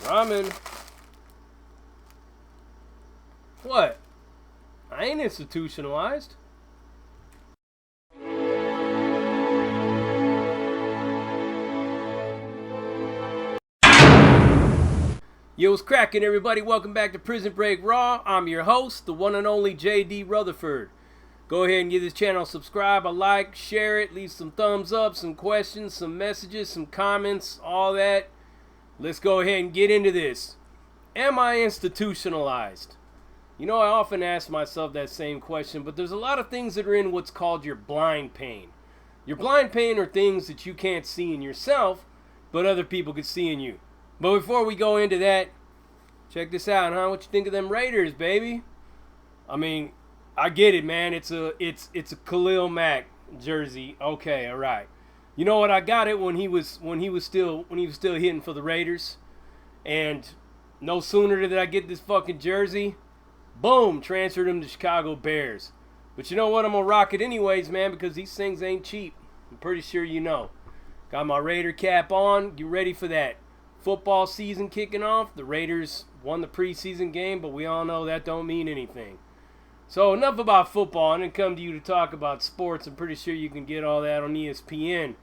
Ramen. What? I ain't institutionalized. Yo, what's cracking, everybody? Welcome back to Prison Break Raw. I'm your host, the one and only J.D. Rutherford. Go ahead and give this channel a subscribe, a like, share it, leave some thumbs up, some questions, some messages, some comments, all that. Let's go ahead and get into this. Am I institutionalized? You know, I often ask myself that same question, but there's a lot of things that are in what's called your blind pain. Your blind pain are things that you can't see in yourself, but other people can see in you. But before we go into that, check this out, huh? What you think of them Raiders, baby? I mean, I get it, man. It's a Khalil Mack jersey. Okay, all right. You know what? I got it when he was still hitting for the Raiders, and no sooner did I get this fucking jersey, boom, transferred him to Chicago Bears. But you know what? I'm gonna rock it anyways, man, because these things ain't cheap. I'm pretty sure you know. Got my Raider cap on. You ready for that football season kicking off? The Raiders won the preseason game, but we all know that don't mean anything. So enough about football. I didn't come to you to talk about sports. I'm pretty sure you can get all that on ESPN.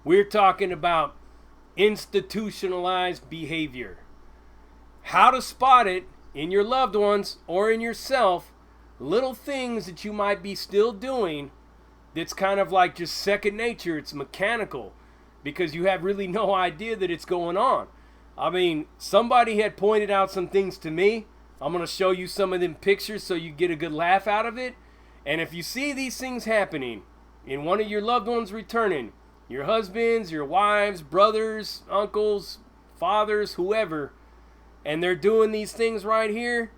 We're talking about institutionalized behavior. How to spot it in your loved ones or in yourself. Little things that you might be still doing that's kind of like just second nature. It's mechanical because you have really no idea that it's going on. I mean, somebody had pointed out some things to me. I'm going to show you some of them pictures so you get a good laugh out of it. And if you see these things happening in one of your loved ones returning, your husbands, your wives, brothers, uncles, fathers, whoever, and they're doing these things right here,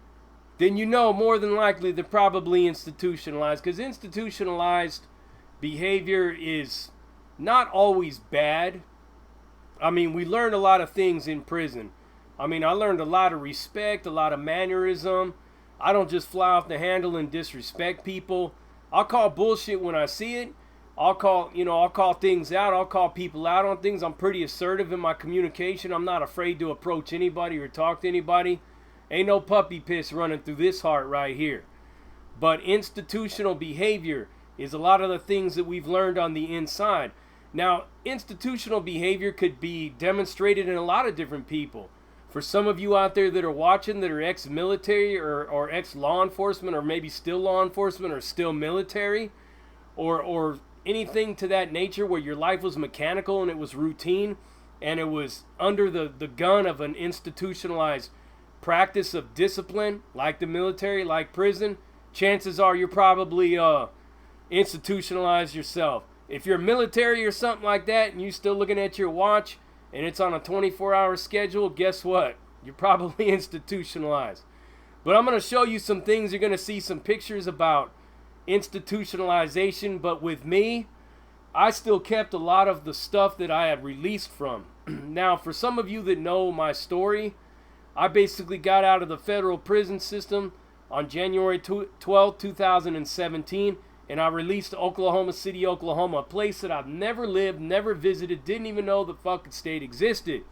then you know more than likely they're probably institutionalized. Because institutionalized behavior is not always bad. I mean, we learned a lot of things in prison. I mean, I learned a lot of respect, a lot of mannerism. I don't just fly off the handle and disrespect people. I'll call bullshit when I see it. I'll call things out. I'll call people out on things. I'm pretty assertive in my communication. I'm not afraid to approach anybody or talk to anybody. Ain't no puppy piss running through this heart right here. But institutional behavior is a lot of the things that we've learned on the inside. Now, institutional behavior could be demonstrated in a lot of different people. For some of you out there that are watching that are ex-military or ex-law enforcement or maybe still law enforcement or still military or anything to that nature where your life was mechanical and it was routine and it was under the gun of an institutionalized practice of discipline like the military, like prison, chances are you're probably institutionalized yourself. If you're military or something like that and you're still looking at your watch and it's on a 24-hour schedule, guess what? You're probably institutionalized. But I'm going to show you some things. You're going to see some pictures about institutionalization. But with me, I still kept a lot of the stuff that I had released from. Now, for some of you that know my story, I basically got out of the federal prison system on January 12, 2017. And I released to Oklahoma City, Oklahoma, a place that I've never lived, never visited, didn't even know the fucking state existed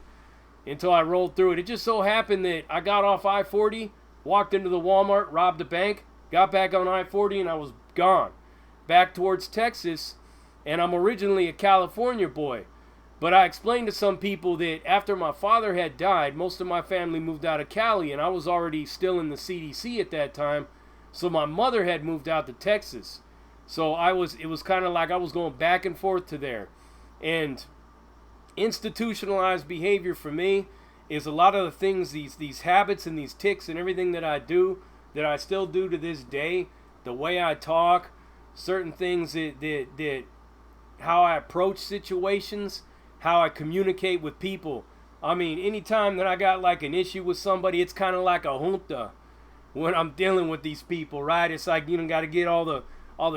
until I rolled through it. It just so happened that I got off I-40, walked into the Walmart, robbed a bank, got back on I-40, and I was gone. Back towards Texas, and I'm originally a California boy. But I explained to some people that after my father had died, most of my family moved out of Cali, and I was already still in the CDC at that time, so my mother had moved out to Texas. So it was kind of like I was going back and forth to there. And institutionalized behavior for me is a lot of the things, these habits and these tics and everything that I do, that I still do to this day. The way I talk, certain things that how I approach situations, how I communicate with people. I mean, anytime that I got like an issue with somebody, it's kind of like a junta when I'm dealing with these people, right? It's like, you know, got to get all the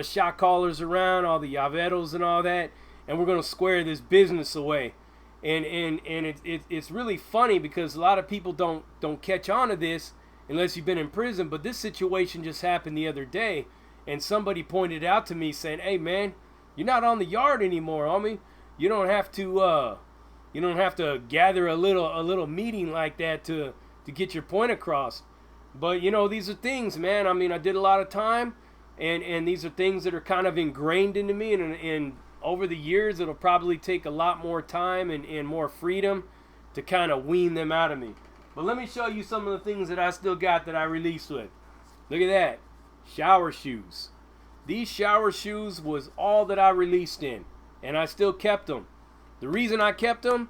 shot callers around, all the llaveros and all that, and we're going to square this business away. And it's really funny because a lot of people don't catch on to this unless you've been in prison. But this situation just happened the other day, and somebody pointed out to me saying, "Hey man, you're not on the yard anymore, homie. You don't have to You don't have to gather a little meeting like that to get your point across. But you know, these are things, man. I mean, I did a lot of time, and these are things that are kind of ingrained into me, and over the years, it'll probably take a lot more time and more freedom to kind of wean them out of me. But let me show you some of the things that I still got that I released with. Look at that. Shower shoes. These shower shoes was all that I released in, and I still kept them. The reason I kept them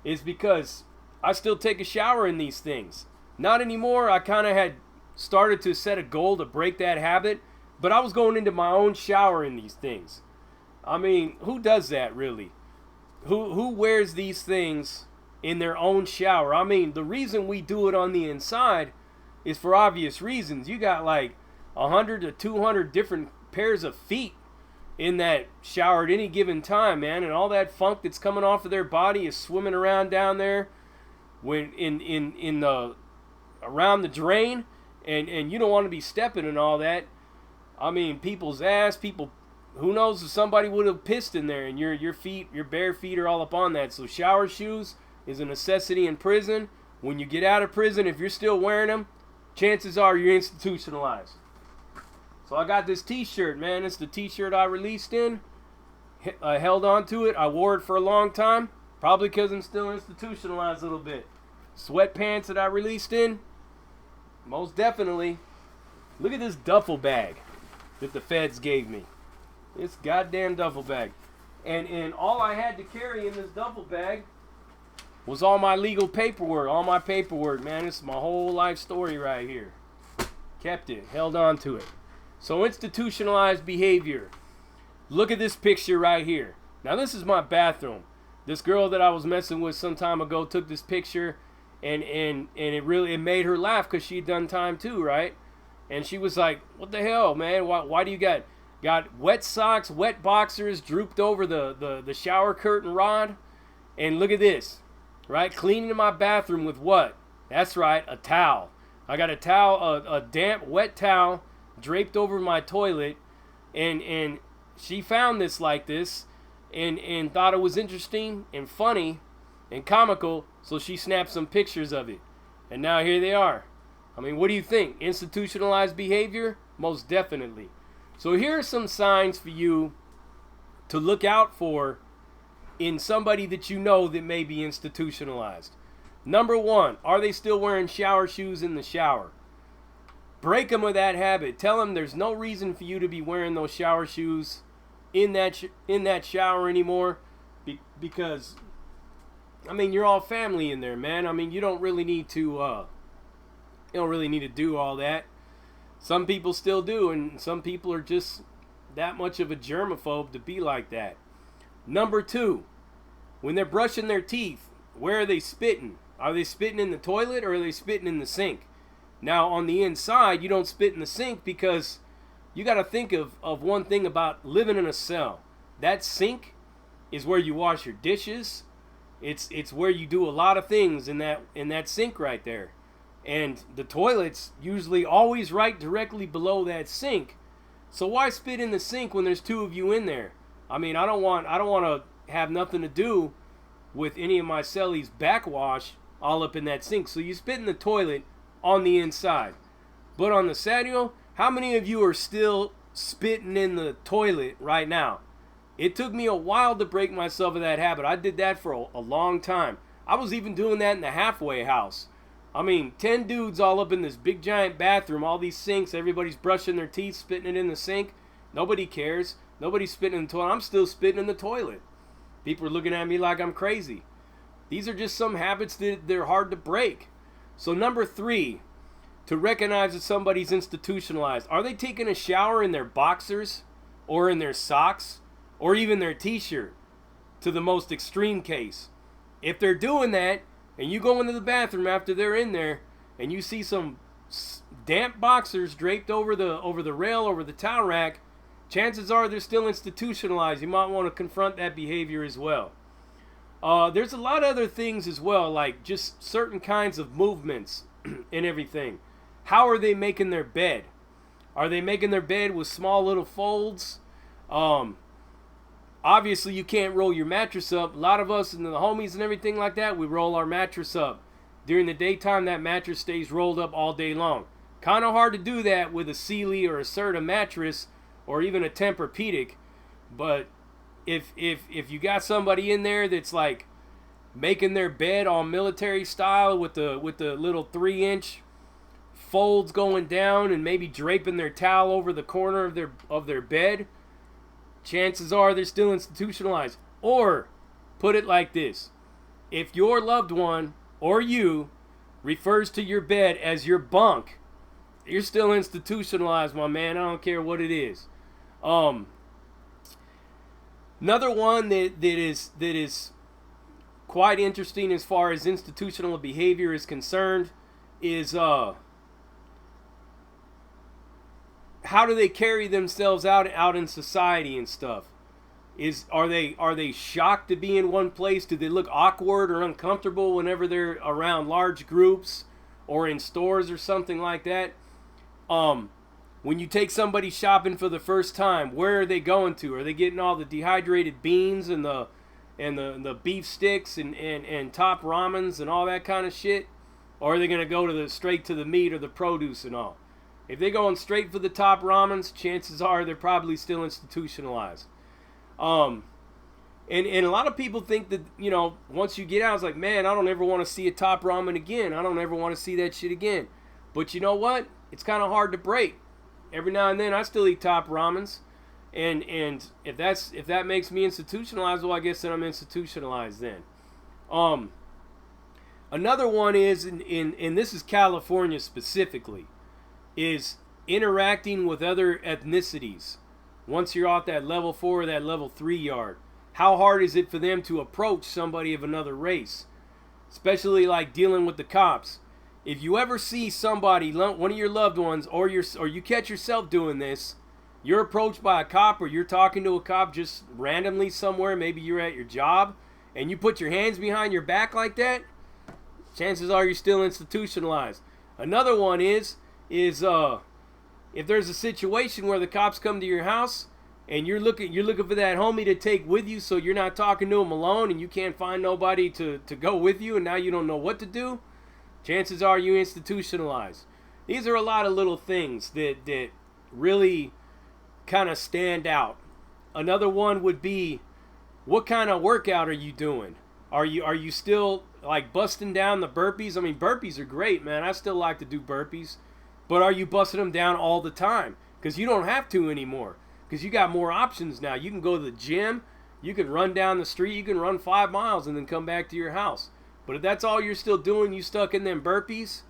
is because I still take a shower in these things. Not anymore. I kind of had started to set a goal to break that habit, but I was going into my own shower in these things. I mean, who does that really? Who wears these things in their own shower? I mean, the reason we do it on the inside is for obvious reasons. You got like 100 to 200 different pairs of feet in that shower at any given time, man, and all that funk that's coming off of their body is swimming around down there when in the around the drain, and you don't want to be stepping and all that. I mean, people's ass, people, who knows if somebody would have pissed in there, and your feet, your bare feet are all up on that. So shower shoes is a necessity in prison. When you get out of prison, if you're still wearing them, chances are you're institutionalized. So I got this t-shirt, man. It's the t-shirt I released in. I held on to it. I wore it for a long time. Probably because I'm still institutionalized a little bit. Sweatpants that I released in. Most definitely. Look at this duffel bag that the feds gave me. This goddamn duffel bag. And all I had to carry in this duffel bag was all my legal paperwork. All my paperwork, man. This is my whole life story right here. Kept it. Held on to it. So institutionalized behavior. Look at this picture right here. Now this is my bathroom. This girl that I was messing with some time ago took this picture, and it made her laugh because she'd done time too, right? And she was like, "What the hell, man? Why do you got wet socks, wet boxers drooped over the shower curtain rod?" And look at this, right? Cleaning my bathroom with what? That's right, a towel. I got a towel, a damp, wet towel draped over my toilet, and she found this like this and thought it was interesting and funny and comical, so she snapped some pictures of it, and now here they are. I mean, what do you think? Institutionalized behavior? Most definitely. So here are some signs for you to look out for in somebody that you know that may be institutionalized. Number one, are they still wearing shower shoes in the shower? Break them of that habit. Tell them there's no reason for you to be wearing those shower shoes in that shower anymore, because I mean, you're all family in there, man. I mean, you don't really need to do all that. Some people still do, and some people are just that much of a germaphobe to be like that. Number two, when they're brushing their teeth, where are they spitting? Are they spitting in the toilet or are they spitting in the sink? Now, on the inside, you don't spit in the sink because you got to think of one thing about living in a cell. That sink is where you wash your dishes. It's where you do a lot of things in that sink right there. And the toilet's usually always right directly below that sink. So why spit in the sink when there's two of you in there? I mean, I don't want to have nothing to do with any of my cellies backwash all up in that sink. So you spit in the toilet on the inside. But on the patio, how many of you are still spitting in the toilet right now? It took me a while to break myself of that habit. I did that for a long time. I was even doing that in the halfway house. I mean, 10 dudes all up in this big giant bathroom, all these sinks, everybody's brushing their teeth, spitting it in the sink. Nobody cares. Nobody's spitting in the toilet. I'm still spitting in the toilet. People are looking at me like I'm crazy. These are just some habits that they're hard to break. So number three, to recognize that somebody's institutionalized. Are they taking a shower in their boxers or in their socks or even their t-shirt, to the most extreme case? If they're doing that and you go into the bathroom after they're in there and you see some damp boxers draped over the rail, over the towel rack, chances are they're still institutionalized. You might want to confront that behavior as well. There's a lot of other things as well, like just certain kinds of movements and everything. How are they making their bed? Are they making their bed with small little folds? Obviously, you can't roll your mattress up. A lot of us and the homies and everything like that, we roll our mattress up. During the daytime, that mattress stays rolled up all day long. Kind of hard to do that with a Sealy or a Serta mattress or even a Tempur-Pedic. But if you got somebody in there that's like making their bed all military style with the little 3-inch folds going down and maybe draping their towel over the corner of their bed, chances are they're still institutionalized. Or put it like this: if your loved one or you refers to your bed as your bunk, you're still institutionalized, my man. I don't care what it is. Another one that is quite interesting as far as institutional behavior is concerned is how do they carry themselves out in society and stuff? Are they shocked to be in one place? Do they look awkward or uncomfortable whenever they're around large groups or in stores or something like that? When you take somebody shopping for the first time, where are they going to? Are they getting all the dehydrated beans and the beef sticks and top ramens and all that kind of shit? Or are they going to go straight to the meat or the produce and all? If they're going straight for the top ramens, chances are they're probably still institutionalized. And a lot of people think that, once you get out, it's like, man, I don't ever want to see a top ramen again. I don't ever want to see that shit again. But you know what? It's kind of hard to break. Every now and then, I still eat top ramens. And if that makes me institutionalized, well, I guess then I'm institutionalized then. Another one is, and this is California specifically, is interacting with other ethnicities. Once you're off that level 4 or that level 3 yard, how hard is it for them to approach somebody of another race? Especially like dealing with the cops. If you ever see somebody, one of your loved ones, or you catch yourself doing this, you're approached by a cop or you're talking to a cop just randomly somewhere, maybe you're at your job, and you put your hands behind your back like that, chances are you're still institutionalized. Another one is if there's a situation where the cops come to your house and you're looking for that homie to take with you, so you're not talking to him alone and you can't find nobody to go with you, and now you don't know what to do, chances are you institutionalized. These are a lot of little things that really kind of stand out. Another one would be, what kind of workout are you doing? Are you still like busting down the burpees? I mean, burpees are great, man. I still like to do burpees. But are you busting them down all the time? Because you don't have to anymore. Because you got more options now. You can go to the gym. You can run down the street. You can run 5 miles and then come back to your house. But if that's all you're still doing, you stuck in them burpees,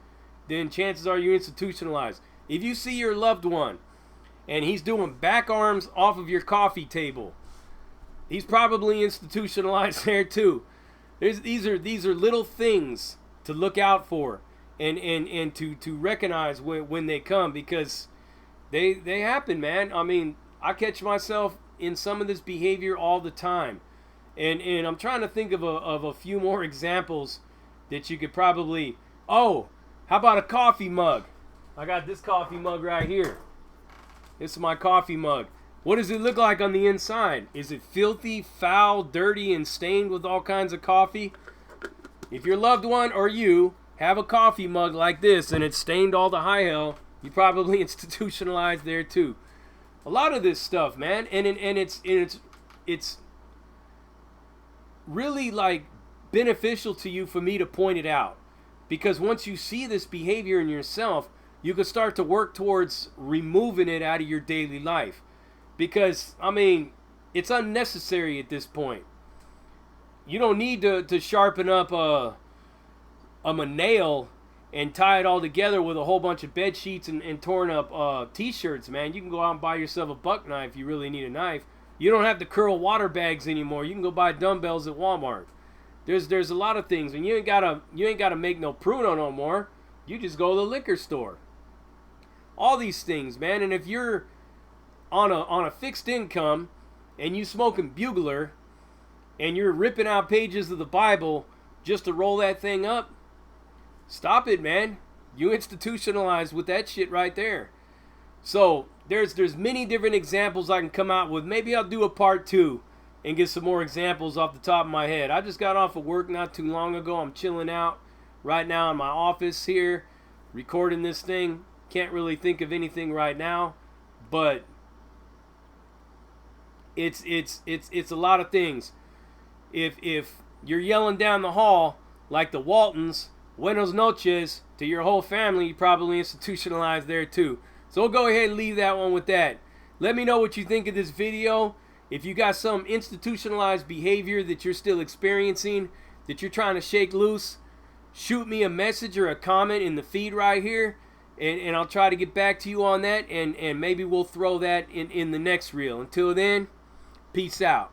then chances are you're institutionalized. If you see your loved one and he's doing back arms off of your coffee table, he's probably institutionalized there too. These are little things to look out for and to recognize when they come, because they happen, man. I mean, I catch myself in some of this behavior all the time. And I'm trying to think of a few more examples that you could probably... Oh, how about a coffee mug? I got this coffee mug right here. This is my coffee mug. What does it look like on the inside? Is it filthy, foul, dirty, and stained with all kinds of coffee? If your loved one or you have a coffee mug like this and it's stained all to high hell, you probably institutionalized there too. A lot of this stuff, man, and it's really like beneficial to you for me to point it out, because once you see this behavior in yourself, you can start to work towards removing it out of your daily life. Because, I mean, it's unnecessary at this point. You don't need to sharpen up a nail and tie it all together with a whole bunch of bed sheets and torn up t-shirts, man. You can go out and buy yourself a buck knife if you really need a knife. You don't have to curl water bags anymore. You can go buy dumbbells at Walmart. There's a lot of things, and you ain't gotta make no pruno no more. You just go to the liquor store. All these things, man. And if you're on a fixed income and you smoking bugler and you're ripping out pages of the Bible just to roll that thing up, stop it, man. You institutionalized with that shit right there. So there's many different examples I can come out with. Maybe I'll do a part 2 and get some more examples off the top of my head. I just got off of work not too long ago. I'm chilling out right now in my office here, recording this thing. Can't really think of anything right now, but it's a lot of things. If you're yelling down the hall like the Waltons, buenos noches, to your whole family, you probably institutionalized there too. So we'll go ahead and leave that one with that. Let me know what you think of this video. If you got some institutionalized behavior that you're still experiencing, that you're trying to shake loose, shoot me a message or a comment in the feed right here, and I'll try to get back to you on that, and maybe we'll throw that in the next reel. Until then, peace out.